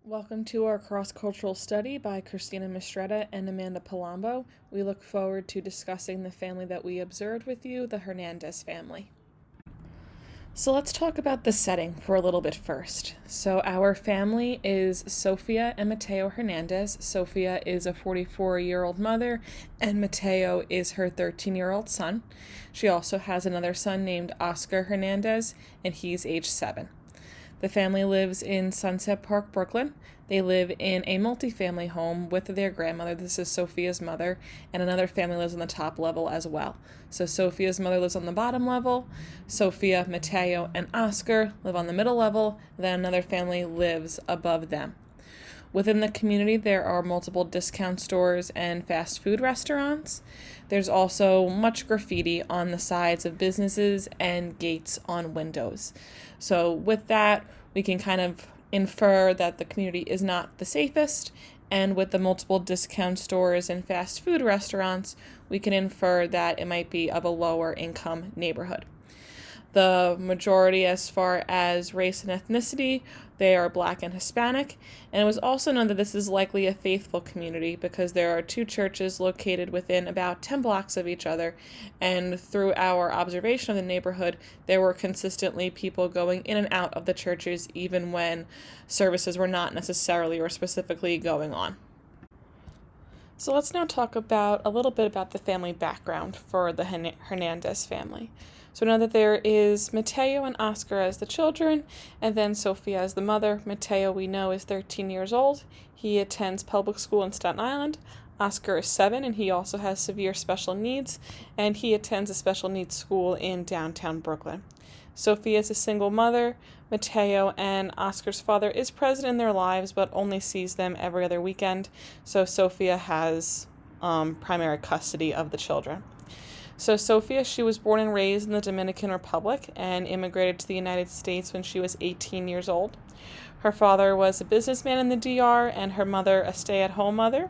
Welcome to our cross-cultural study by Christina Mistretta and Amanda Palombo. We look forward to discussing the family that we observed with you, the Hernandez family. So let's talk about the setting for a little bit first. So our family is Sofia and Mateo Hernandez. Sofia is a 44-year-old mother, and Mateo is her 13-year-old son. She also has another son named Oscar Hernandez, and he's age 7. The family lives in Sunset Park, Brooklyn. They live in a multifamily home with their grandmother. This is Sofia's mother, and another family lives on the top level as well. So Sofia's mother lives on the bottom level. Sofia, Mateo, and Oscar live on the middle level. Then another family lives above them. Within the community, there are multiple discount stores and fast food restaurants. There's also much graffiti on the sides of businesses and gates on windows. So with that, we can kind of infer that the community is not the safest, and with the multiple discount stores and fast food restaurants, we can infer that it might be of a lower income neighborhood. The majority as far as race and ethnicity, they are Black and Hispanic, and it was also known that this is likely a faithful community because there are 2 churches located within about 10 blocks of each other, and through our observation of the neighborhood, there were consistently people going in and out of the churches even when services were not necessarily or specifically going on. So let's now talk about a little bit about the family background for the Hernandez family. So know that there is Mateo and Oscar as the children, and then Sofia as the mother. Mateo, we know, is 13 years old. He attends public school in Staten Island. Oscar is 7, and he also has severe special needs, and he attends a special needs school in downtown Brooklyn. Sofia is a single mother. Mateo and Oscar's father is present in their lives, but only sees them every other weekend, so Sofia has primary custody of the children. So Sofia, she was born and raised in the Dominican Republic and immigrated to the United States when she was 18 years old. Her father was a businessman in the DR and her mother a stay-at-home mother.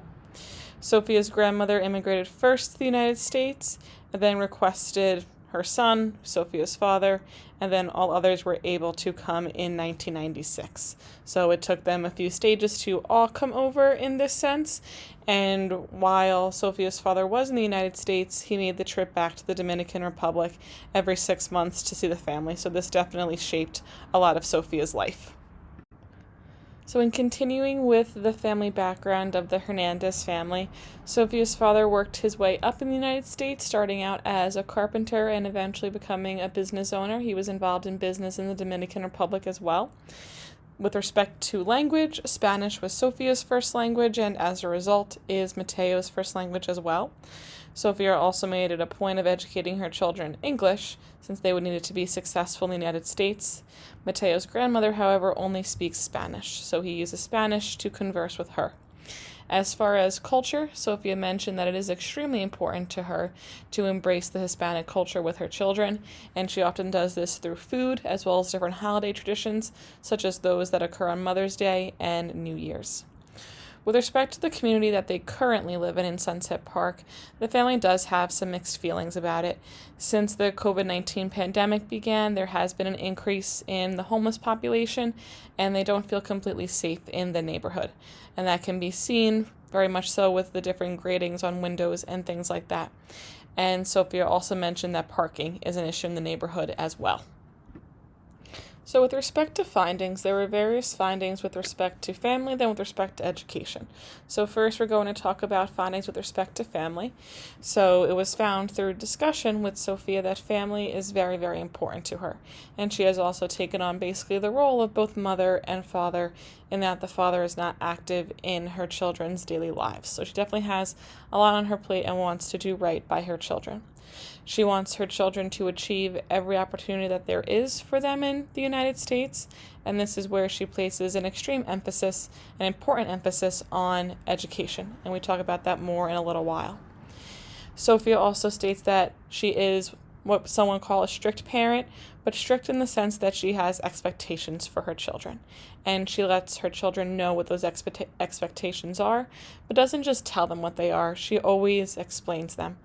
Sofia's grandmother immigrated first to the United States and then requested her son, Sofia's father, and then all others were able to come in 1996. So it took them a few stages to all come over in this sense, and while Sofia's father was in the United States, he made the trip back to the Dominican Republic every 6 months to see the family, so this definitely shaped a lot of Sofia's life. So in continuing with the family background of the Hernandez family, Sofia's father worked his way up in the United States, starting out as a carpenter and eventually becoming a business owner. He was involved in business in the Dominican Republic as well. With respect to language, Spanish was Sofia's first language, and as a result is Mateo's first language as well. Sofia also made it a point of educating her children English, since they would need it to be successful in the United States. Mateo's grandmother, however, only speaks Spanish, so he uses Spanish to converse with her. As far as culture, Sofia mentioned that it is extremely important to her to embrace the Hispanic culture with her children, and she often does this through food as well as different holiday traditions, such as those that occur on Mother's Day and New Year's. With respect to the community that they currently live in Sunset Park, the family does have some mixed feelings about it. Since the COVID-19 pandemic began, there has been an increase in the homeless population, and they don't feel completely safe in the neighborhood. And that can be seen very much so with the different gratings on windows and things like that. And Sofia also mentioned that parking is an issue in the neighborhood as well. So with respect to findings, there were various findings with respect to family, then with respect to education. So first we're going to talk about findings with respect to family. So it was found through discussion with Sofia that family is very, very important to her. And she has also taken on basically the role of both mother and father, in that the father is not active in her children's daily lives. So she definitely has a lot on her plate and wants to do right by her children. She wants her children to achieve every opportunity that there is for them in the United States, and this is where she places an extreme emphasis, an important emphasis on education, and we talk about that more in a little while. Sofia also states that she is what someone calls a strict parent, but strict in the sense that she has expectations for her children, and she lets her children know what those expectations are, but doesn't just tell them what they are, she always explains them.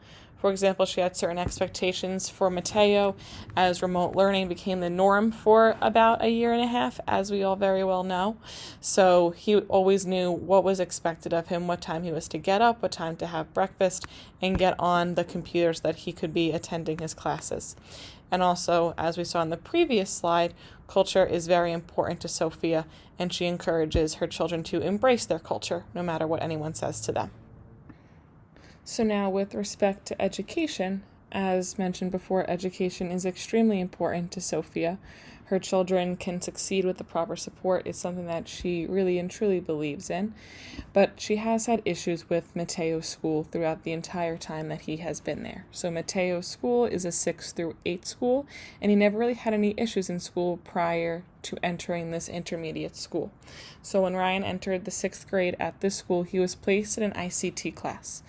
For example, she had certain expectations for Mateo as remote learning became the norm for about a year and a half, as we all very well know. So he always knew what was expected of him, what time he was to get up, what time to have breakfast, and get on the computers that he could be attending his classes. And also, as we saw in the previous slide, culture is very important to Sophia, and she encourages her children to embrace their culture, no matter what anyone says to them. So now, with respect to education, as mentioned before, education is extremely important to Sophia. Her children can succeed with the proper support. It's something that she really and truly believes in. But she has had issues with Mateo's school throughout the entire time that he has been there. So Mateo's school is a 6th through 8th school, and he never really had any issues in school prior to entering this intermediate school. So when Ryan entered the 6th grade at this school, he was placed in an ICT class.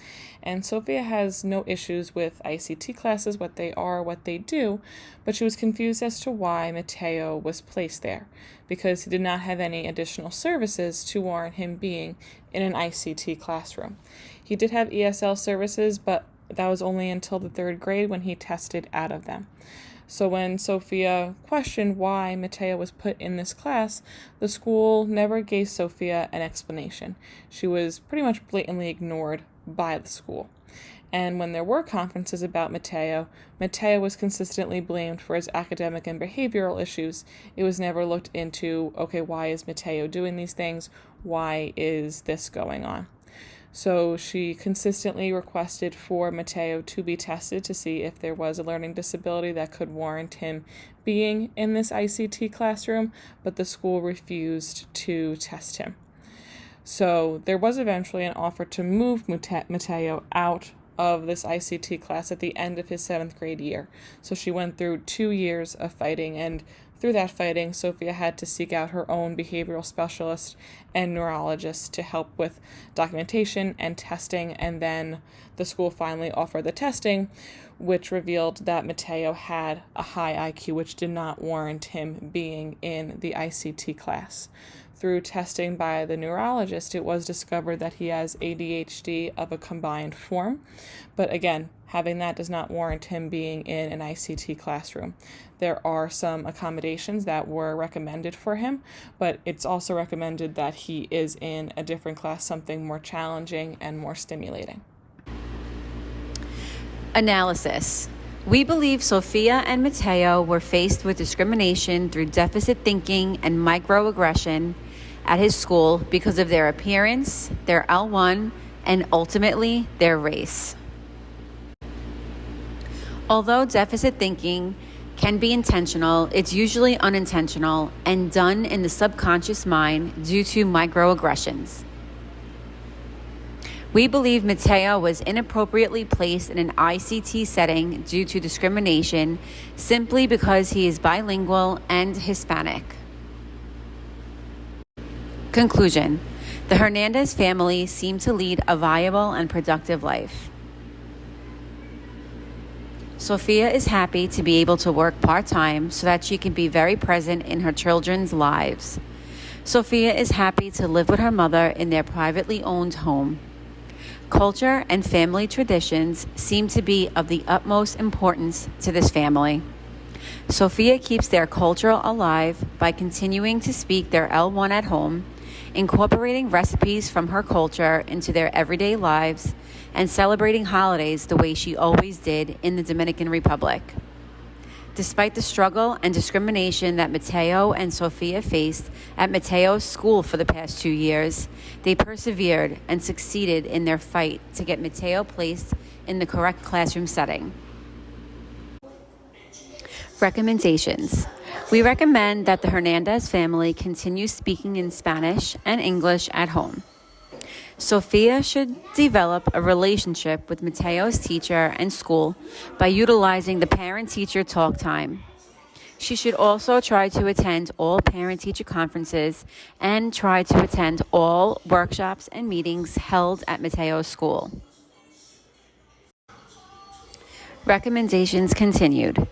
And Sophia has no issues with ICT classes, what they are, what they do, but she was confused as to why Mateo was placed there, because he did not have any additional services to warrant him being in an ICT classroom. He did have ESL services, but that was only until the 3rd grade when he tested out of them. So when Sophia questioned why Mateo was put in this class, the school never gave Sophia an explanation. She was pretty much blatantly ignored by the school. And when there were conferences about Mateo was consistently blamed for his academic and behavioral issues. It was never looked into, okay, why is Mateo doing these things? Why is this going on? So she consistently requested for Mateo to be tested to see if there was a learning disability that could warrant him being in this ICT classroom, but the school refused to test him. So there was eventually an offer to move Mateo out of this ICT class at the end of his 7th grade year. So she went through 2 years of fighting, and through that fighting, Sophia had to seek out her own behavioral specialist and neurologist to help with documentation and testing, and then the school finally offered the testing, which revealed that Mateo had a high IQ, which did not warrant him being in the ICT class. Through testing by the neurologist, it was discovered that he has ADHD of a combined form. But again, having that does not warrant him being in an ICT classroom. There are some accommodations that were recommended for him, but it's also recommended that he is in a different class, something more challenging and more stimulating. Analysis. We believe Sophia and Mateo were faced with discrimination through deficit thinking and microaggression at his school because of their appearance, their L1, and ultimately their race. Although deficit thinking can be intentional, it's usually unintentional and done in the subconscious mind due to microaggressions. We believe Mateo was inappropriately placed in an ICT setting due to discrimination simply because he is bilingual and Hispanic. Conclusion. The Hernandez family seemed to lead a viable and productive life. Sophia is happy to be able to work part-time so that she can be very present in her children's lives. Sophia is happy to live with her mother in their privately owned home. Culture and family traditions seem to be of the utmost importance to this family. Sophia keeps their culture alive by continuing to speak their L1 at home, incorporating recipes from her culture into their everyday lives, and celebrating holidays the way she always did in the Dominican Republic. Despite the struggle and discrimination that Mateo and Sophia faced at Mateo's school for the past 2 years, they persevered and succeeded in their fight to get Mateo placed in the correct classroom setting. Recommendations. We recommend that the Hernandez family continue speaking in Spanish and English at home. Sophia should develop a relationship with Mateo's teacher and school by utilizing the parent-teacher talk time. She should also try to attend all parent-teacher conferences and try to attend all workshops and meetings held at Mateo's school. Recommendations continued.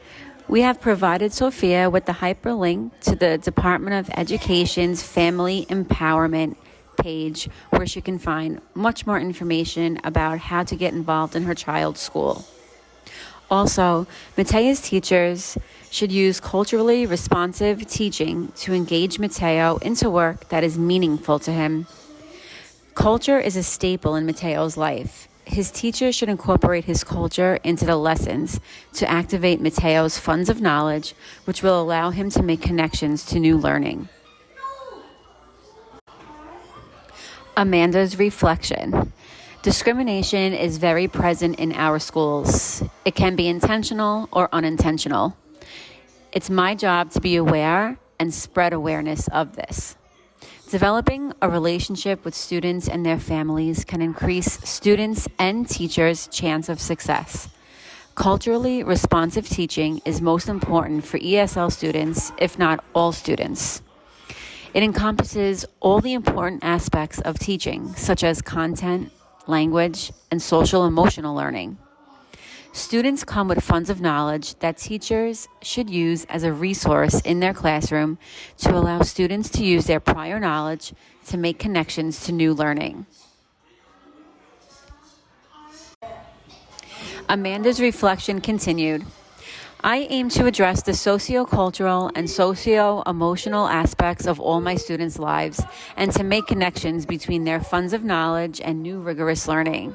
We have provided Sophia with the hyperlink to the Department of Education's Family Empowerment page, where she can find much more information about how to get involved in her child's school. Also, Matea's teachers should use culturally responsive teaching to engage Mateo into work that is meaningful to him. Culture is a staple in Mateo's life. His teachers should incorporate his culture into the lessons to activate Mateo's funds of knowledge, which will allow him to make connections to new learning. Amanda's reflection. Discrimination is very present in our schools. It can be intentional or unintentional. It's my job to be aware and spread awareness of this. Developing a relationship with students and their families can increase students' and teachers' chance of success. Culturally responsive teaching is most important for ESL students, if not all students. It encompasses all the important aspects of teaching, such as content, language, and social emotional learning. Students come with funds of knowledge that teachers should use as a resource in their classroom to allow students to use their prior knowledge to make connections to new learning. Amanda's reflection continued. I aim to address the socio-cultural and socio-emotional aspects of all my students' lives and to make connections between their funds of knowledge and new rigorous learning.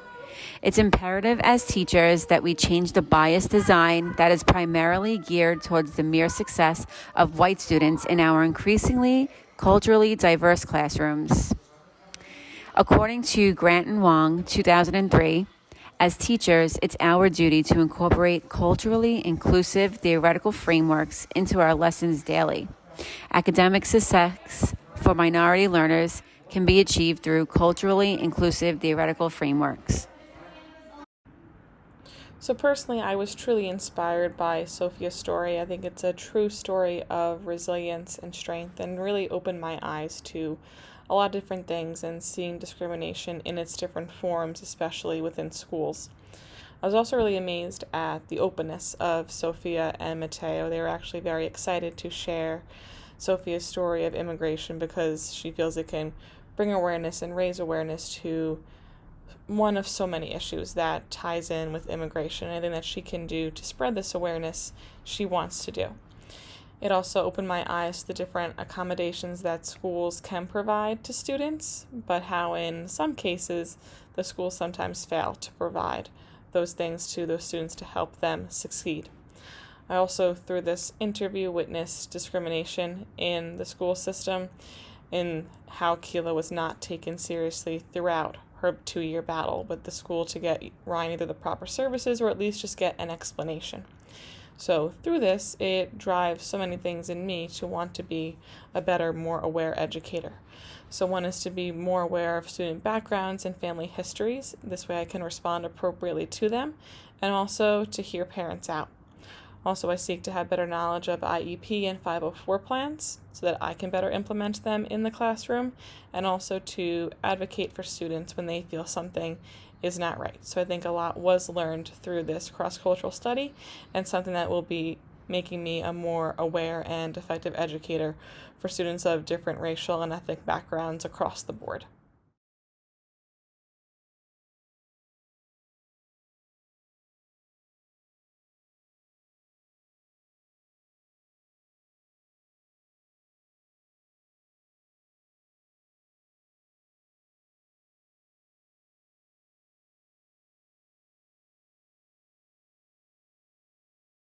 It's imperative as teachers that we change the biased design that is primarily geared towards the mere success of white students in our increasingly culturally diverse classrooms. According to Grant and Wong, 2003, as teachers, it's our duty to incorporate culturally inclusive theoretical frameworks into our lessons daily. Academic success for minority learners can be achieved through culturally inclusive theoretical frameworks. So personally, I was truly inspired by Sophia's story. I think it's a true story of resilience and strength and really opened my eyes to a lot of different things and seeing discrimination in its different forms, especially within schools. I was also really amazed at the openness of Sophia and Mateo. They were actually very excited to share Sophia's story of immigration because she feels it can bring awareness and raise awareness to one of so many issues that ties in with immigration. Anything that she can do to spread this awareness, she wants to do. It also opened my eyes to the different accommodations that schools can provide to students, but how in some cases the schools sometimes fail to provide those things to those students to help them succeed. I also, through this interview, witnessed discrimination in the school system in how Keela was not taken seriously throughout her 2-year battle with the school to get Ryan either the proper services or at least just get an explanation. So through this, it drives so many things in me to want to be a better, more aware educator. So one is to be more aware of student backgrounds and family histories. This way I can respond appropriately to them, and also to hear parents out. Also, I seek to have better knowledge of IEP and 504 plans so that I can better implement them in the classroom, and also to advocate for students when they feel something is not right. So I think a lot was learned through this cross-cultural study, and something that will be making me a more aware and effective educator for students of different racial and ethnic backgrounds across the board.